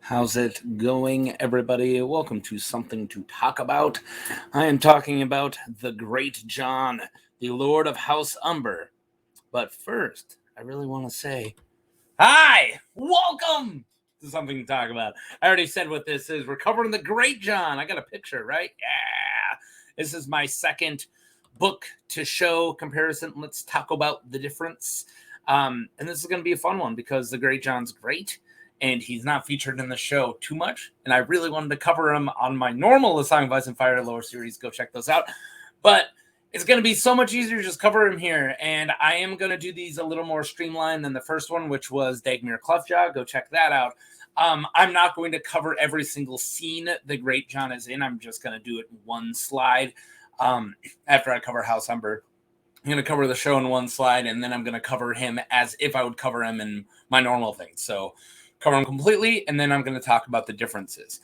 How's it going, everybody? Welcome to Something to Talk About. I am talking about the Greatjon, the Lord of House Umber. But first, I really want to say, hi! Welcome to Something to Talk About. I already said what this is. We're covering the Greatjon. I got a picture, right? Yeah! This is my second book to show comparison. Let's talk about the difference. And this is going to be a fun one because the Greatjon's great. And he's not featured in the show too much. And I really wanted to cover him on my normal A Song of Ice and Fire lower series. Go check those out. But it's going to be so much easier to just cover him here. And I am going to do these a little more streamlined than the first one, which was Dagmar Cloughtjaw. Go check that out. I'm not going to cover every single scene the Greatjon is in. I'm just going to do it in one slide after I cover House Umber. I'm going to cover the show in one slide, and then I'm going to cover him as if I would cover him in my normal thing. So cover them completely, and then I'm going to talk about the differences.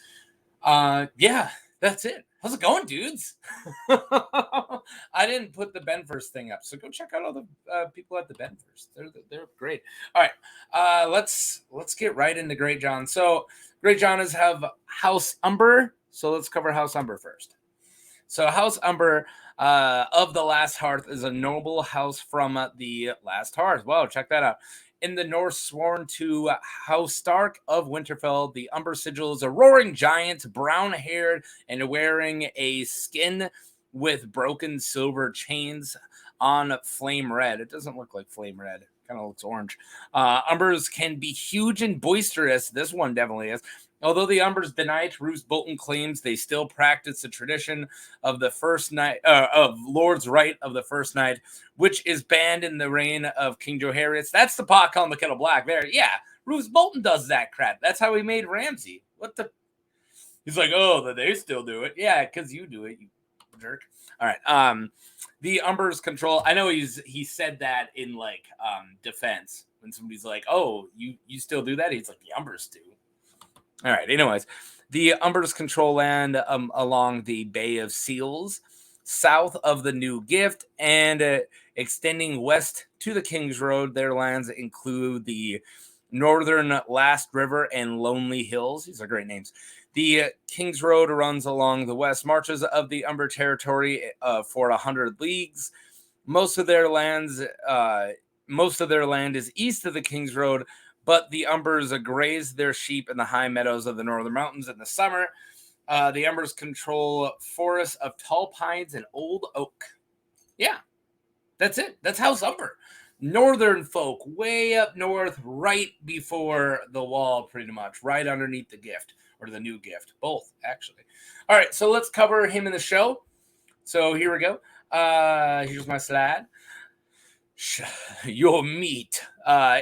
Yeah, that's it. How's it going, dudes? I didn't put the Benverse thing up, so go check out all the people at the Benverse. They're great. All right, let's get right into Greatjon. So Greatjon is have House Umber, so let's cover House Umber first. So House Umber of the Last Hearth is a noble house from the Last Hearth. Wow, check that out. In the North, sworn to House Stark of Winterfell, the Umber Sigil is a roaring giant, brown-haired, and wearing a skin with broken silver chains on flame red. It doesn't look like flame red. It kind of looks orange. Umbers can be huge and boisterous. This one definitely is. Although the Umbers deny it, Roose Bolton claims they still practice the tradition of the first night of Lord's Right of the First Night, which is banned in the reign of King Joharrius. That's the pot calling the kettle black there. Yeah, Roose Bolton does that crap. That's how he made Ramsay. What the? He's like, oh, they still do it. Yeah, because you do it, you jerk. All right. The Umbers control. I know he said that in like defense when somebody's like, oh, you still do that. He's like, the Umbers do. All right. Anyways, the Umbers control land along the Bay of Seals, south of the New Gift, and extending west to the King's Road. Their lands include the Northern Last River and Lonely Hills. These are great names. The King's Road runs along the west marches of the Umber territory for 100 leagues. Most of their land is east of the King's Road, but the Umbers graze their sheep in the high meadows of the Northern Mountains in the summer. The Umbers control forests of tall pines and old oak. Yeah, that's it. That's House Umber. Northern folk, way up north, right before the wall, pretty much, right underneath the gift, or the new gift. Both, actually. All right, so let's cover him in the show. So here we go. Here's my slide. Your meat.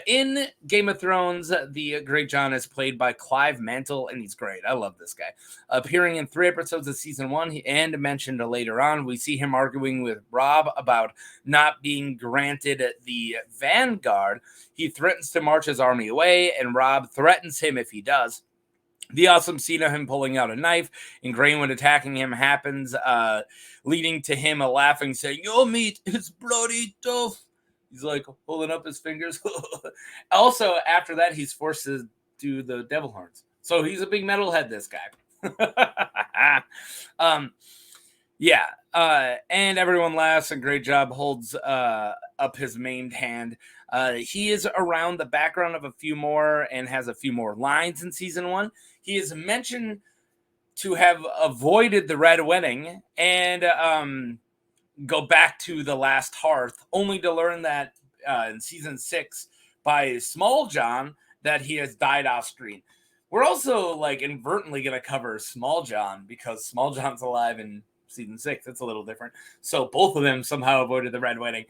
In Game of Thrones, the Greatjon is played by Clive Mantle, and he's great. I love this guy. Appearing in 3 episodes of season 1 and mentioned later on, we see him arguing with Robb about not being granted the Vanguard. He threatens to march his army away, and Robb threatens him if he does. The awesome scene of him pulling out a knife and Greyjoy attacking him happens, leading to him laughing, saying, your meat is bloody tough. He's like holding up his fingers. Also, after that, he's forced to do the devil horns. So he's a big metalhead, this guy. Yeah. And everyone laughs, and Greatjon holds up his maimed hand. He is around the background of a few more and has a few more lines in season 1. He is mentioned to have avoided the Red Wedding and go back to the Last Hearth, only to learn that in season 6 by Small John that he has died off screen. We're also like inadvertently going to cover Small John because Small John's alive in season 6. It's a little different. So both of them somehow avoided the Red Wedding.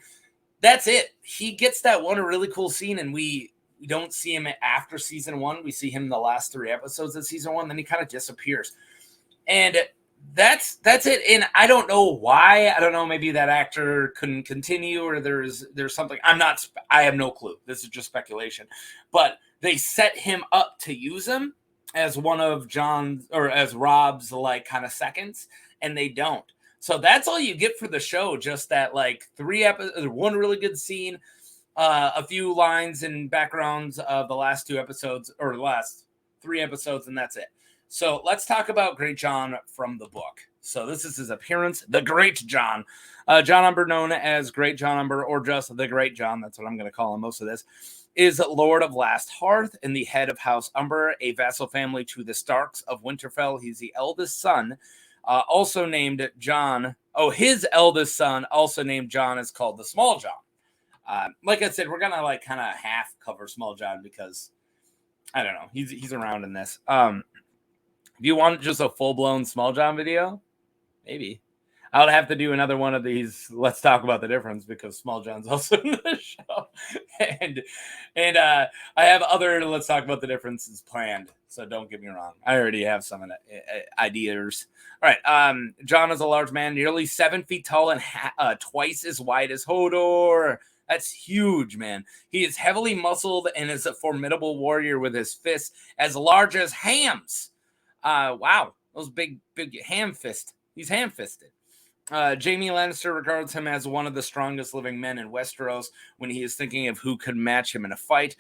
That's it. He gets that one really cool scene, and we don't see him after season 1. We see him in the last 3 episodes of season 1. Then he kind of disappears. And that's it. And I don't know why. I don't know. Maybe that actor couldn't continue, or there's something. I have no clue. This is just speculation. But they set him up to use him as one of John's, or as Robb's like kind of seconds, and they don't. So that's all you get for the show. Just that like 3 episodes, one really good scene, a few lines and backgrounds of the last 2 episodes, or the last 3 episodes, and that's it. So let's talk about Greatjon from the book. So this is his appearance, the Greatjon. Jon Umber, known as Jon Umber, or just the Greatjon, that's what I'm going to call him most of this, is Lord of Last Hearth and the head of House Umber, a vassal family to the Starks of Winterfell. He's the eldest son, also named Jon. Oh, his eldest son, also named Jon, is called the Small Jon. Like I said, we're going to kind of half cover Small Jon because, I don't know, he's around in this. If you want just a full-blown Small Jon video, maybe. I'll have to do another one of these. Let's talk about the difference because Small Jon's also in the show, and I have other let's talk about the differences planned. So don't get me wrong, I already have some ideas. All right, Jon is a large man, nearly 7 feet tall and twice as wide as Hodor. That's huge, man. He is heavily muscled and is a formidable warrior with his fists as large as hams. Wow, those big ham fist. He's ham-fisted. Jaime Lannister regards him as one of the strongest living men in Westeros when he is thinking of who could match him in a fight.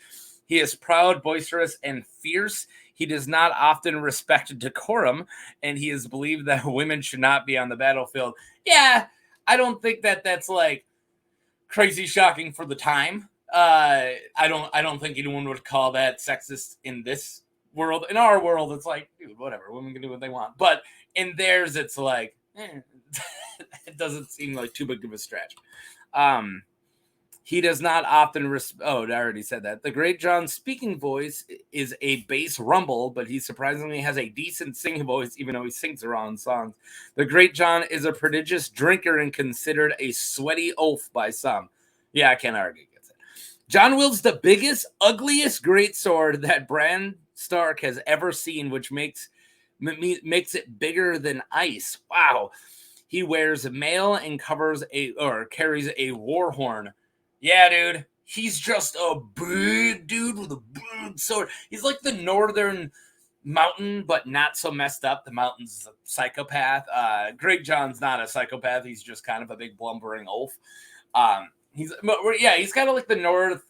He is proud, boisterous, and fierce. He does not often respect decorum, and he is believed that women should not be on the battlefield. Yeah, I don't think that's like crazy shocking for the time. I don't think anyone would call that sexist in this world. In our world, it's like, dude, whatever, women can do what they want. But in theirs, it's like, it doesn't seem like too big of a stretch. He does not often I already said that. The Greatjon's speaking voice is a bass rumble, but he surprisingly has a decent singing voice, even though he sings the wrong songs. The Greatjon is a prodigious drinker and considered a sweaty oaf by some. Yeah, I can't argue against it. Jon wields the biggest, ugliest greatsword that Bran Stark has ever seen, which makes it bigger than ice. Wow. He wears mail and carries a war horn. Yeah, dude. He's just a big dude with a big sword. He's like the northern mountain, but not so messed up. The mountain's a psychopath. Greatjon's not a psychopath. He's just kind of a big blumbering oaf. He's kind of like the north,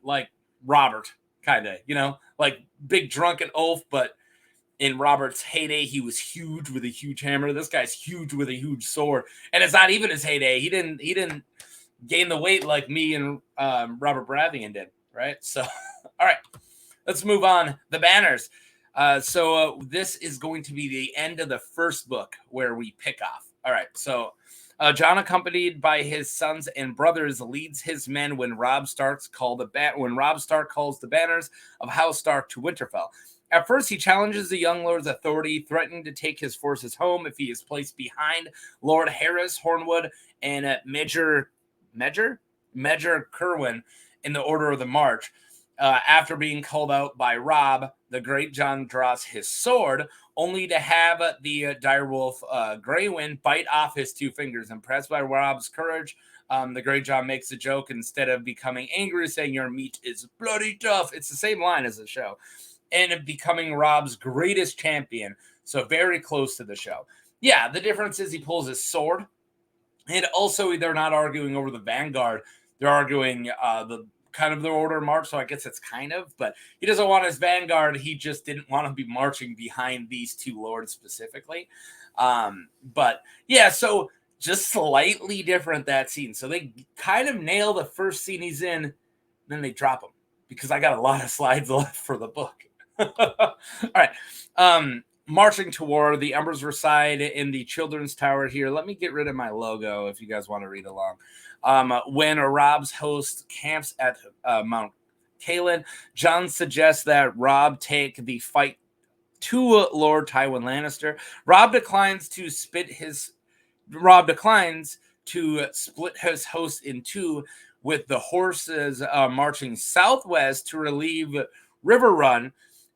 like Robert, kind of, like big drunken oaf, but in Robert's heyday, he was huge with a huge hammer. This guy's huge with a huge sword, and it's not even his heyday. He didn't gain the weight like me and Robert Baratheon did, right? So, all right, let's move on. The banners. So this is going to be the end of the first book where we pick off. All right, so Jon, accompanied by his sons and brothers, leads his men when Robb Stark calls the banners of House Stark to Winterfell. At first, he challenges the young lord's authority, threatening to take his forces home if he is placed behind Lord Harris, Hornwood, and Major Kerwin in the order of the march. After being called out by Robb, the Greatjon draws his sword, only to have the direwolf Greywind bite off his 2 fingers. Impressed by Robb's courage, the Greatjon makes a joke instead of becoming angry, saying, "Your meat is bloody tough." It's the same line as the show. And becoming Robb's greatest champion. So very close to the show. Yeah, the difference is he pulls his sword. And also, they're not arguing over the vanguard. They're arguing the order of march. So I guess it's but he doesn't want his vanguard. He just didn't want to be marching behind these 2 lords specifically. But yeah, so just slightly different that scene. So they kind of nail the first scene he's in, then they drop him because I got a lot of slides left for the book. All right. Marching to war, the Umbers reside in the Children's Tower here. Let me get rid of my logo if you guys want to read along. When Robb's host camps at Mount Caelan, Jon suggests that Robb take the fight to Lord Tywin Lannister. Robb declines to split his host in 2, with the horses marching southwest to relieve River Run,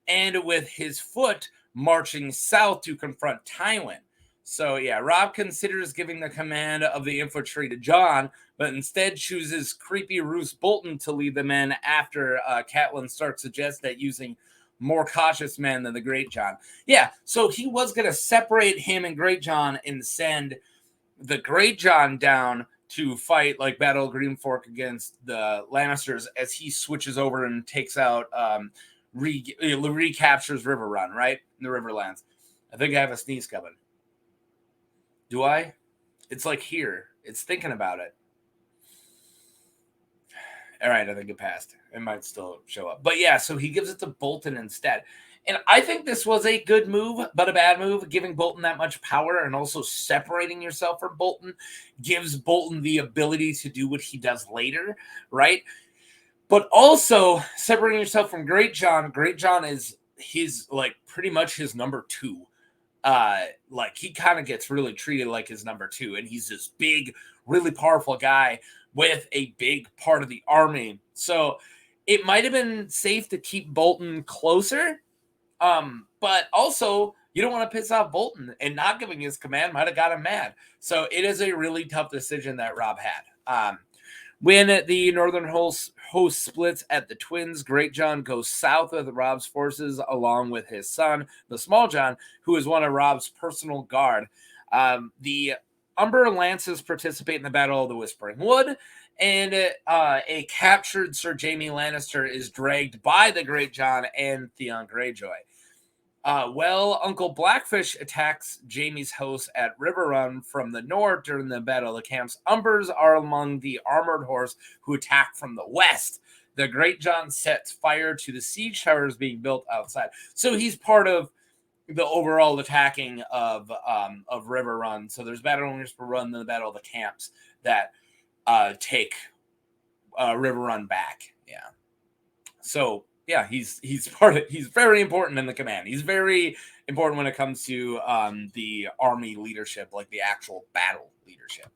and with his foot marching south to confront Tywin. So yeah, Robb considers giving the command of the infantry to Jon, but instead chooses creepy Roose Bolton to lead the men after Catelyn Stark suggests that using more cautious men than the Greatjon. Yeah, so he was going to separate him and Greatjon and send the Greatjon down to fight like Battle of Green Fork against the Lannisters as he switches over and takes out recaptures River Run, right? In the Riverlands. I think I have a sneeze coming. Do I? It's like here. It's thinking about it. All right, I think it passed. It might still show up. But yeah, so he gives it to Bolton instead. And I think this was a good move, but a bad move. Giving Bolton that much power and also separating yourself from Bolton gives Bolton the ability to do what he does later, right? But also separating yourself from Greatjon. Greatjon is pretty much his number 2. Like he kind of gets really treated like his number 2, and he's this big, really powerful guy with a big part of the army. So it might have been safe to keep Bolton closer. But also you don't want to piss off Bolton, and not giving his command might have got him mad. So it is a really tough decision that Robb had. When the northern host splits at the Twins, Greatjon goes south with Robb's forces along with his son, the Small John, who is one of Robb's personal guard. The Umber Lances participate in the Battle of the Whispering Wood, and a captured Sir Jaime Lannister is dragged by the Greatjon and Theon Greyjoy. Uncle Blackfish attacks Jaime's house at River Run from the north during the Battle of the Camps. Umbers are among the armored horse who attack from the west. The Greatjon sets fire to the siege towers being built outside. So he's part of the overall attacking of River Run. So there's Battle of River Run and the Battle of the Camps that take River Run back. Yeah. So yeah, he's part of. He's very important in the command. He's very important when it comes to the army leadership, like the actual battle leadership.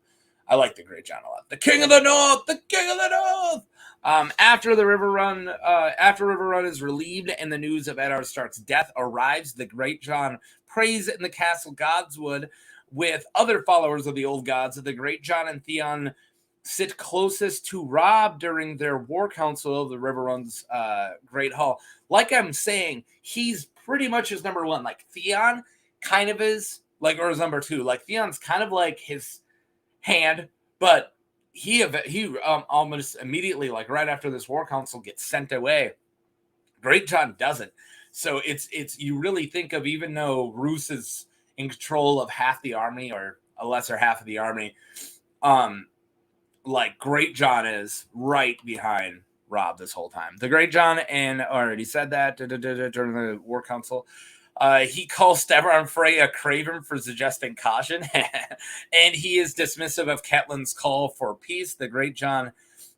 I like the Greatjon a lot. The King of the North, the King of the North. After River Run is relieved and the news of Eddard Stark's death arrives, the Greatjon prays in the castle Godswood with other followers of the old gods. The Greatjon and Theon sit closest to Robb during their war council of the River Run's Great Hall. Like I'm saying, he's pretty much his number 1. Like Theon kind of is like, or his number 2. Like Theon's kind of like his hand, but he almost immediately, like right after this war council, gets sent away. Greatjon doesn't. So it's you really think of, even though Roose is in control of half the army or a lesser half of the army, like Greatjon is right behind Robb this whole time. The Greatjon, and already said that during the war council, he calls Stavron Frey a craven for suggesting caution, and he is dismissive of Catelyn's call for peace. The Greatjon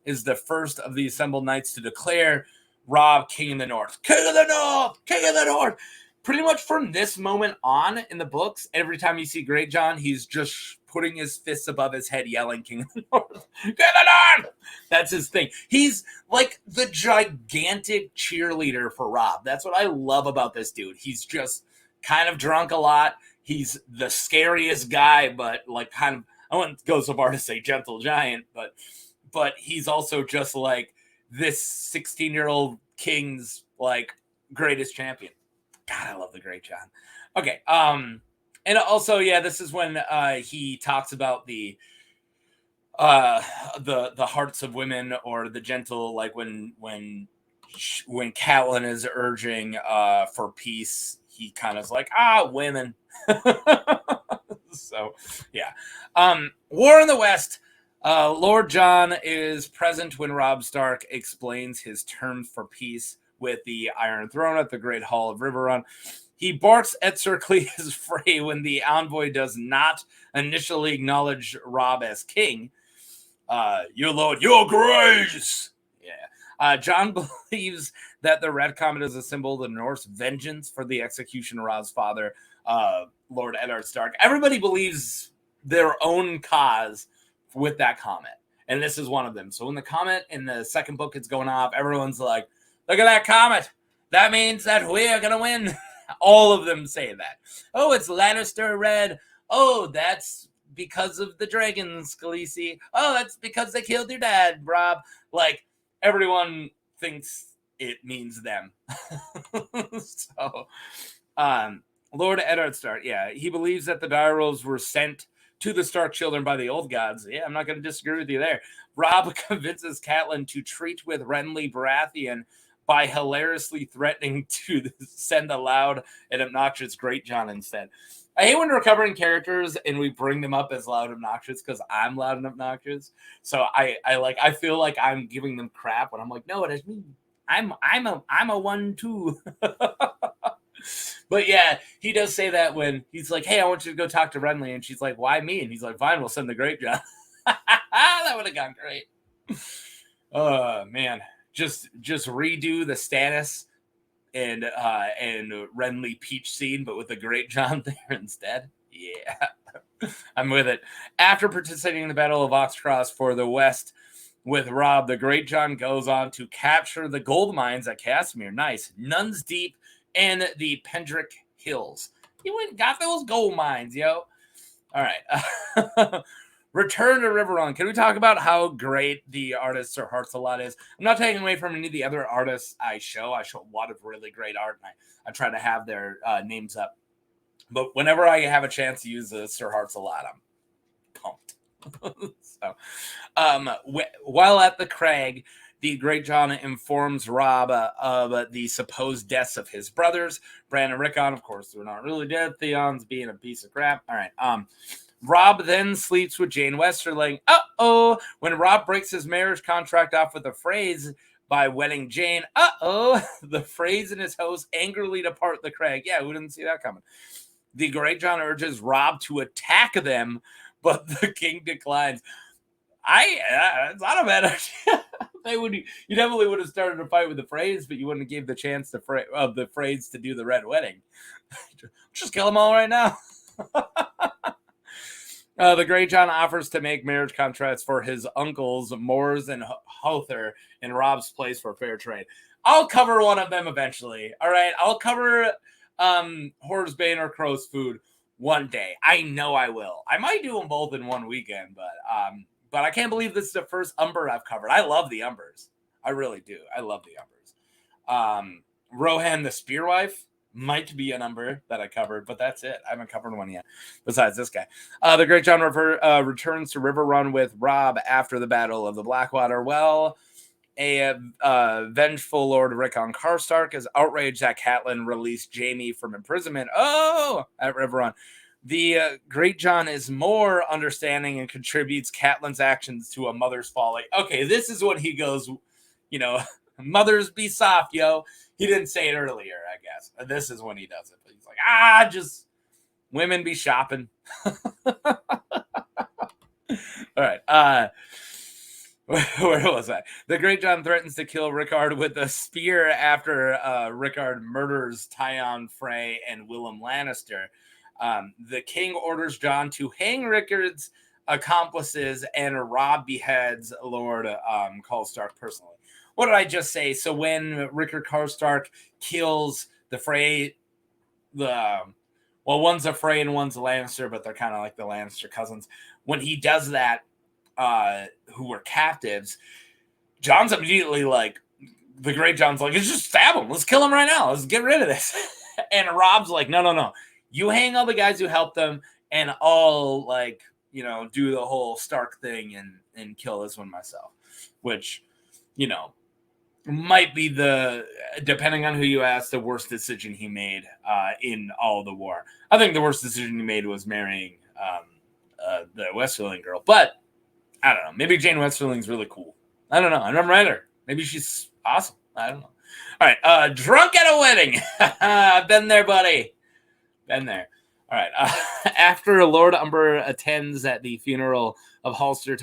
is the first of the assembled knights to declare Robb King of the North. King of the North! King of the North! Pretty much from this moment on in the books, every time you see Greatjon, he's just putting his fists above his head, yelling King of the North. King of the North! That's his thing. He's like the gigantic cheerleader for Robb. That's what I love about this dude. He's just kind of drunk a lot. He's the scariest guy, but like kind of, I wouldn't go so far to say gentle giant, but he's also just like this 16-year-old king's like greatest champion. God, I love the Greatjon. Okay. And also, yeah, this is when he talks about the hearts of women, or the gentle, like when Catelyn is urging for peace, he kind of is like, women. So yeah. War in the West. Lord Jon is present when Robb Stark explains his terms for peace with the Iron Throne at the Great Hall of River Run. He barks at Sir Cleus Frey when the envoy does not initially acknowledge Robb as king. Your lord, your grace! Yeah. Jon believes that the Red Comet is a symbol of the Norse vengeance for the execution of Robb's father, Lord Eddard Stark. Everybody believes their own cause with that comet, and this is one of them. So when the comet in the second book is going off, everyone's like, look at that comet. That means that we're going to win. All of them say that. Oh, it's Lannister red. Oh, that's because of the dragons, Khaleesi. Oh, that's because they killed your dad, Robb. Like, everyone thinks it means them. So, Lord Eddard Stark, yeah, he believes that the dire wolves were sent to the Stark children by the old gods. Yeah, I'm not going to disagree with you there. Robb convinces Catelyn to treat with Renly Baratheon by hilariously threatening to send a loud and obnoxious Greatjon instead. I hate when we're covering characters and we bring them up as loud and obnoxious because I'm loud and obnoxious. So I feel like I'm giving them crap when I'm like, no, it is me. I'm a one too. But yeah, he does say that when he's like, hey, I want you to go talk to Renly, and she's like, why me? And he's like, fine, we'll send the Greatjon. That would have gone great. Oh man, just redo the Stannis and Renly Peach scene, but with the Greatjon there instead. Yeah, I'm with it. After participating in the Battle of Oxcross for the West with Robb, the Greatjon goes on to capture the gold mines at Casimir. Nice. Nuns Deep and the Pendrick Hills. You went got those gold mines, yo. All right. Return to Riverrun. Can we talk about how great the artist Sir Hearts-a-Lot is? I'm not taking away from any of the other artists I show. I show a lot of really great art, and I try to have their names up. But whenever I have a chance to use Sir Hearts-a-Lot, I'm pumped. So, while at the crag, the Greatjon informs Robb of the supposed deaths of his brothers, Bran and Rickon. Of course, they're not really dead. Theon's being a piece of crap. All right. Robb then sleeps with Jane Westerling. Uh-oh. When Robb breaks his marriage contract off with the Freys by wedding Jane. Uh-oh. The Freys and his host angrily depart the crag. Yeah, who didn't see that coming? The Greatjon urges Robb to attack them, but the king declines. It's not a bad idea. You definitely would have started a fight with the Freys, but you wouldn't have gave the chance to the Freys to do the Red Wedding. Just kill them all right now. The Greatjon offers to make marriage contracts for his uncles, Mors and Hother, in Robb's place for fair trade. I'll cover one of them eventually. All right, I'll cover Horsebane or Crow's Food one day. I know I will. I might do them both in one weekend, but I can't believe this is the first Umber I've covered. I love the Umbers. I really do. I love the Umbers. Rohan the Spearwife might be an Umber that I covered, but that's it. I haven't covered one yet, besides this guy. The Greatjon returns to Riverrun with Robb after the Battle of the Blackwater. Well, a vengeful Lord Rickon Karstark is outraged that Catelyn released Jaime from imprisonment. Oh, at Riverrun. The Greatjon is more understanding and contributes Catelyn's actions to a mother's folly. Okay, this is when he goes, mothers be soft, yo. He didn't say it earlier, I guess. This is when he does it. But he's like, just women be shopping. All right. Where was I? The Greatjon threatens to kill Rickard with a spear after Rickard murders Tyon Frey and Willem Lannister. The king orders Jon to hang Rickard's accomplices, and Robb beheads Lord Karstark personally. What did I just say? So when Rickard Karstark kills the Frey, one's a Frey and one's a Lannister, but they're kind of like the Lannister cousins. When he does that, who were captives, Jon's immediately like, the Greatjon's like, let's just stab him. Let's kill him right now. Let's get rid of this. And Robb's like, no. You hang all the guys who helped them, and I'll do the whole Stark thing and kill this one myself. Which, might be depending on who you ask, the worst decision he made in all the war. I think the worst decision he made was marrying the Westerling girl. But I don't know. Maybe Jane Westerling's really cool. I don't know. I never met her. Maybe she's awesome. I don't know. All right. Drunk at a wedding. Been there, buddy. Been there. All right. After Lord Umber attends at the funeral of Hoster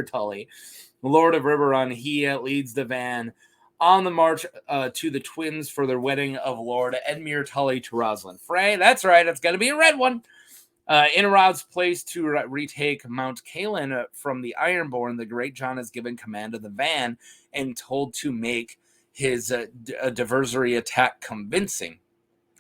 Tully, Lord of Riverrun, he leads the van on the march to the twins for their wedding of Lord Edmure Tully to Rosalind Frey. That's right. It's going to be a red one. In Robb's place to retake Mount Caelan from the Ironborn, the Greatjon is given command of the van and told to make his diversory attack convincing,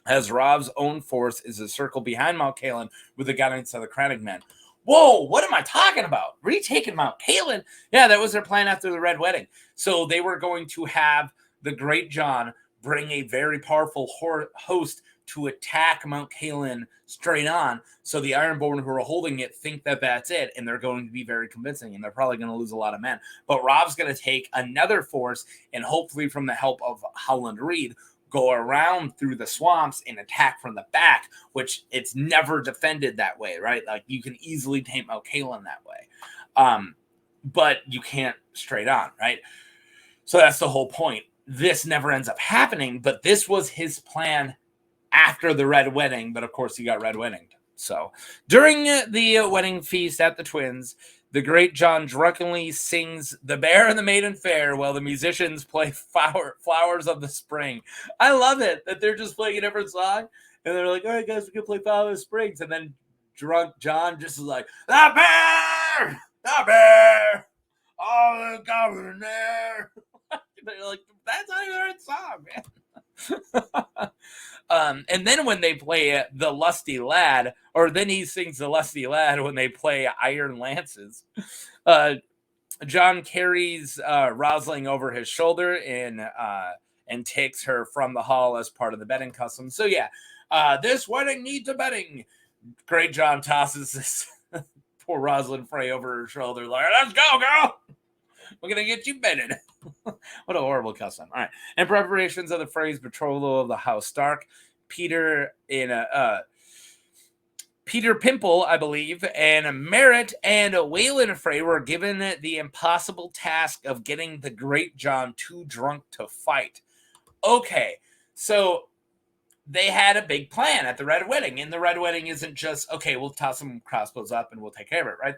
as Robb's own force is a circle behind Mount Caelan with the guidance of the Crannig men. Whoa, what am I talking about? Retaking Mount Caelan? Yeah, that was their plan after the Red Wedding. So they were going to have the Greatjon bring a very powerful host to attack Mount Caelan straight on. So the Ironborn who are holding it think that that's it, and they're going to be very convincing, and they're probably going to lose a lot of men. But Robb's going to take another force, and hopefully from the help of Howland Reed, go around through the swamps and attack from the back, which it's never defended that way, right? Like, you can easily take Mount Caelan that way. But you can't straight on, right? So that's the whole point. This never ends up happening, but this was his plan after the Red Wedding, but of course he got Red Weddinged. So during the wedding feast at the Twins, the Greatjon drunkenly sings The Bear and the Maiden Fair while the musicians play Flowers of the Spring. I love it that they're just playing a different song, and they're like, all right, guys, we can play Flowers of the Springs. And then drunk John just is like, the bear, oh, the governor. They're like, that's not even the right song, man. And then when they play The Lusty Lad, or then he sings The Lusty Lad when they play Iron Lances, John carries Rosling over his shoulder and takes her from the hall as part of the betting custom. So yeah, this wedding needs a betting. Greatjon tosses this poor Rosalind Frey over her shoulder, like, let's go, girl. We're going to get you betted. What a horrible custom. All right. In preparations of the Frey's betrothal of the House Stark, Peter Pimple, I believe, and Merritt and Waylon Frey were given the impossible task of getting the Greatjon too drunk to fight. Okay, so they had a big plan at the Red Wedding, and the Red Wedding isn't just, okay, we'll toss some crossbows up and we'll take care of it, right?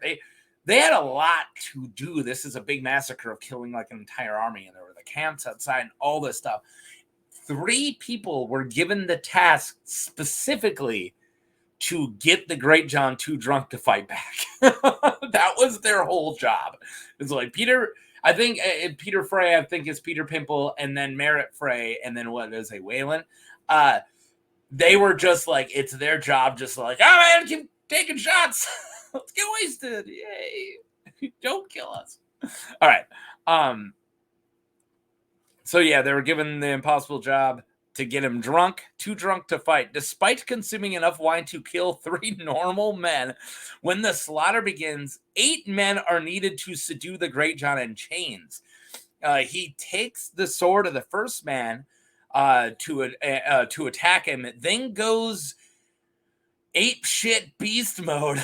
They had a lot to do. This is a big massacre of killing like an entire army, and there were the camps outside and all this stuff. 3 people were given the task specifically to get the Greatjon too drunk to fight back. That was their whole job. It's like Peter Frey, I think is Peter Pimple, and then Merritt Frey, and then what is it, Waylon? They were just like, it's their job, just like, oh man, keep taking shots. Let's get wasted. Yay. Don't kill us. All right. So yeah, they were given the impossible job to get him drunk, too drunk to fight, despite consuming enough wine to kill 3 normal men. When the slaughter begins, 8 men are needed to subdue the Greatjon in chains. He takes the sword of the first man to attack him, then goes ape shit beast mode,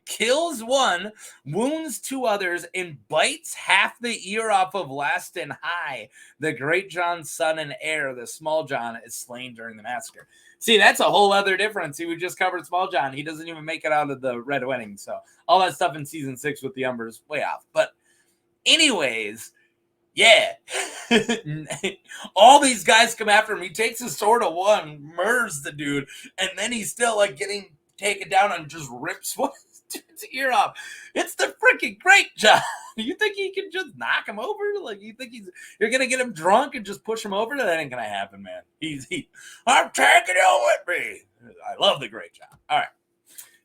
kills 1, wounds 2 others, and bites half the ear off of Laston High. The Greatjon's son and heir, the Small John, is slain during the massacre. See, that's a whole other difference. We just covered Small John. He doesn't even make it out of the Red Wedding. So all that stuff in season 6 with the Umbers, way off. But anyways, yeah. All these guys come after him. He takes his sword of 1, murders the dude, and then he's still like getting taken down and just rips one dude's ear off. It's the freaking Greatjon. You think he can just knock him over? Like, you think you're gonna get him drunk and just push him over? That ain't gonna happen, man. I'm taking it with me. I love the Greatjon. All right.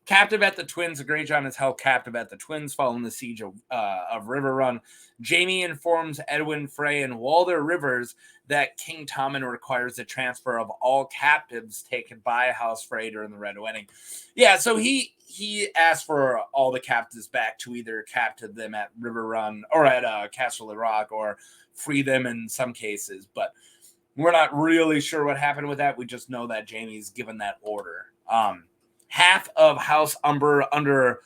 Captive at the Twins, the Greatjon is held captive at the Twins following the siege of River Run. Jaime informs Edwin Frey and Walder Rivers that King Tommen requires the transfer of all captives taken by House Frey during the Red Wedding. Yeah, so he asked for all the captives back to either captive them at River Run or at Castle Rock or free them in some cases. But we're not really sure what happened with that. We just know that Jaime's given that order. Half of House Umber under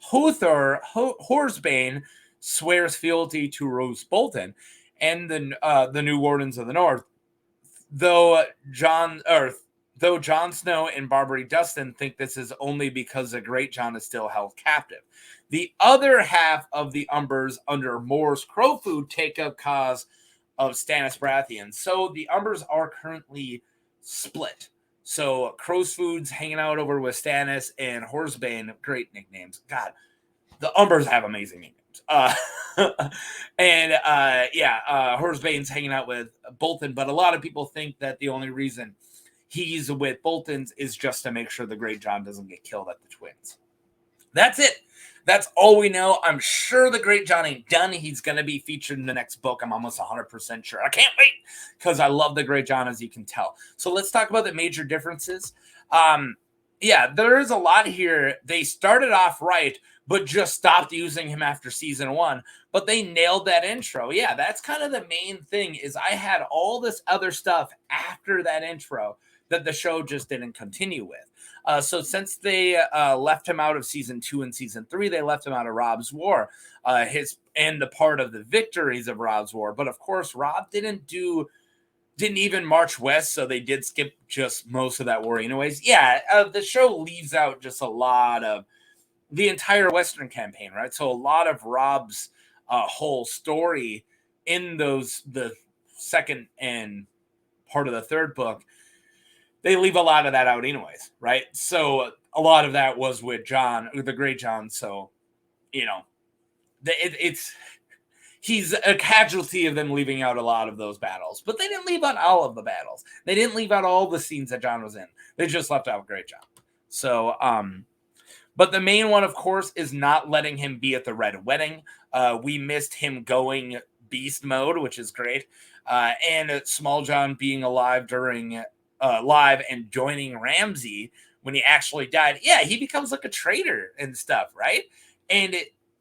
Horsebane swears fealty to Roose Bolton and the new Wardens of the North. Though Jon Snow and Barbary Dustin think this is only because the Greatjon is still held captive. The other half of the Umbers under Mor's Crowfoot take up cause of Stannis Baratheon. So the Umbers are currently split. So Crowsfood's hanging out over with Stannis, and Horsebane, great nicknames. God, the Umbers have amazing nicknames. Horsebane's hanging out with Bolton, but a lot of people think that the only reason he's with Bolton's is just to make sure the Greatjon doesn't get killed at the Twins. That's it. That's all we know. I'm sure the Greatjon ain't done. He's going to be featured in the next book. I'm almost 100% sure. I can't wait because I love the Greatjon, as you can tell. So let's talk about the major differences. Yeah, there is a lot here. They started off right, but just stopped using him after season 1. But they nailed that intro. Yeah, that's kind of the main thing is I had all this other stuff after that intro that the show just didn't continue with. So since they left him out of season 2 and season 3, they left him out of Robb's War, and the part of the victories of Robb's War. But of course, Robb didn't even march west, so they did skip just most of that war anyways. Yeah, the show leaves out just a lot of the entire Western campaign, right? So a lot of Robb's whole story in the second and part of the third book, they leave a lot of that out anyways, right? So a lot of that was with Jon, the Greatjon. So, he's a casualty of them leaving out a lot of those battles. But they didn't leave out all of the battles. They didn't leave out all the scenes that Jon was in. They just left out Greatjon. So, but the main one, of course, is not letting him be at the Red Wedding. We missed him going beast mode, which is great. And Small Jon being alive during live and joining Ramsay when he actually died. Yeah, he becomes like a traitor and stuff, right? And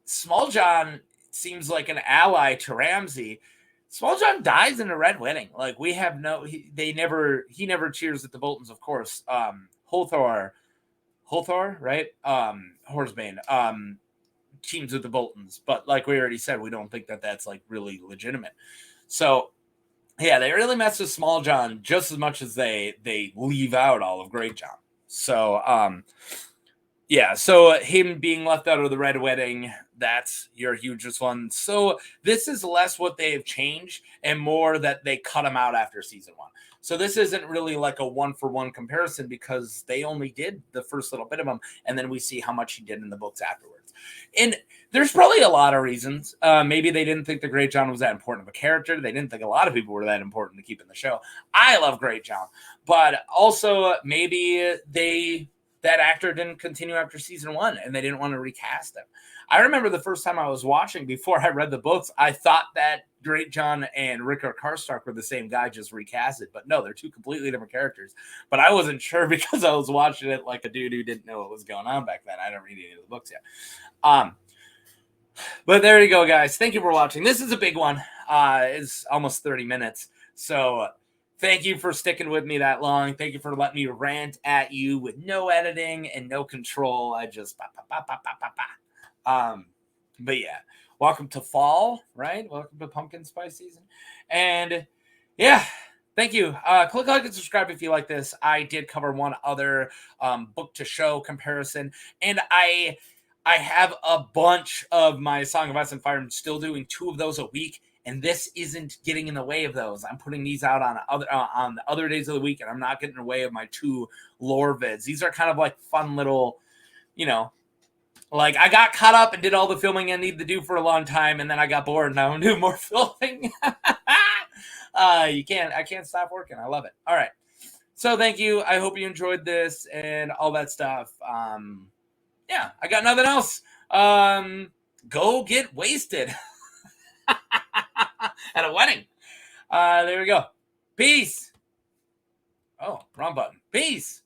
Small Jon seems like an ally to Ramsay. Small Jon dies in a Red Wedding. Like we have he never cheers at the Boltons, of course. Holthor, right? Horsebane, teams with the Boltons, but like we already said, we don't think that that's like really legitimate. So yeah, they really mess with Small Jon just as much as they leave out all of Greatjon. So yeah, so him being left out of the Red Wedding, that's your hugest one. So this is less what they've changed and more that they cut him out after season 1. So this isn't really like a 1-for-1 comparison because they only did the first little bit of him, and then we see how much he did in the books afterwards. And there's probably a lot of reasons. Maybe they didn't think the Greatjon was that important of a character. They didn't think a lot of people were that important to keep in the show. I love Greatjon, but also maybe that actor didn't continue after season 1 and they didn't want to recast him. I remember the first time I was watching before I read the books, I thought that Greatjon and Rickard Karstark were the same guy, just recasted. But no, they're two completely different characters. But I wasn't sure because I was watching it like a dude who didn't know what was going on back then. I didn't read any of the books yet. But there you go, guys. Thank you for watching. This is a big one. It's almost 30 minutes. So thank you for sticking with me that long. Thank you for letting me rant at you with no editing and no control. I just but yeah, welcome to fall, right? Welcome to pumpkin spice season. And yeah, thank you. Click like and subscribe if you like this. I did cover one other book to show comparison, and I have a bunch of my Song of Ice and Fire. I'm still doing 2 of those a week, and this isn't getting in the way of those. I'm putting these out on the other days of the week, and I'm not getting in the way of my 2 lore vids. These are kind of like fun little, like I got caught up and did all the filming I needed to do for a long time, and then I got bored, and now I'm doing more filming. I can't stop working. I love it. All right. So thank you. I hope you enjoyed this and all that stuff. Yeah, I got nothing else. Go get wasted at a wedding. There we go. Peace. Oh, wrong button. Peace.